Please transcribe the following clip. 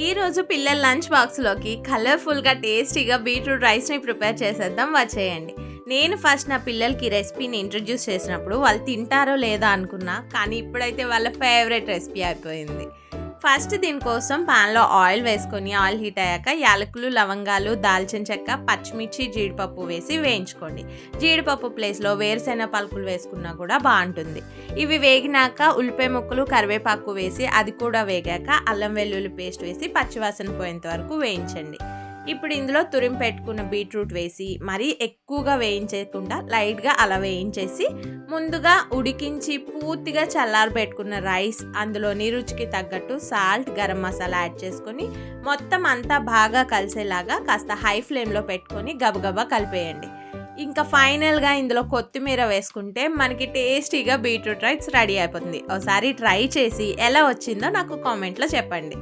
ఈరోజు పిల్లల లంచ్ బాక్స్లోకి కలర్ఫుల్గా టేస్టీగా బీట్రూట్ రైస్ని ప్రిపేర్ చేసేద్దాం వచ్చేయండి. నేను ఫస్ట్ నా పిల్లలకి రెసిపీని ఇంట్రడ్యూస్ చేసినప్పుడు వాళ్ళు తింటారో లేదో అనుకున్నా, కానీ ఇప్పుడైతే వాళ్ళ ఫేవరెట్ రెసిపీ అయిపోయింది. ఫస్ట్ దీనికోసం ప్యాన్లో ఆయిల్ వేసుకొని ఆయిల్ హీట్ అయ్యాక యాలకులు, లవంగాలు, దాల్చిన చెక్క, పచ్చిమిర్చి, జీడిపప్పు వేసి వేయించుకోండి. జీడిపప్పు ప్లేస్లో వేరుశెనగ పలుకులు వేసుకున్నా కూడా బాగుంటుంది. ఇవి వేగినాక ఉల్లిపాయ ముక్కలు, కరివేపాకు వేసి అది కూడా వేగాక అల్లం వెల్లుల్లి పేస్ట్ వేసి పచ్చివాసన పోయేంత వరకు వేయించండి. ఇప్పుడు ఇందులో తురిమి పెట్టుకున్న బీట్రూట్ వేసి మరీ ఎక్కువగా వేయించకుండా లైట్గా అలా వేయించేసి ముందుగా ఉడికించి పూర్తిగా చల్లారి పెట్టుకున్న రైస్, అందులోని రుచికి తగ్గట్టు సాల్ట్, గరం మసాలా యాడ్ చేసుకొని మొత్తం అంతా బాగా కలిసేలాగా కాస్త హై ఫ్లేమ్లో పెట్టుకొని గబగబా కలిపేయండి. ఇంకా ఫైనల్గా ఇందులో కొత్తిమీర వేసుకుంటే మనకి టేస్టీగా బీట్రూట్ రైస్ రెడీ అయిపోతుంది. ఒకసారి ట్రై చేసి ఎలా వచ్చిందో నాకు కామెంట్లో చెప్పండి.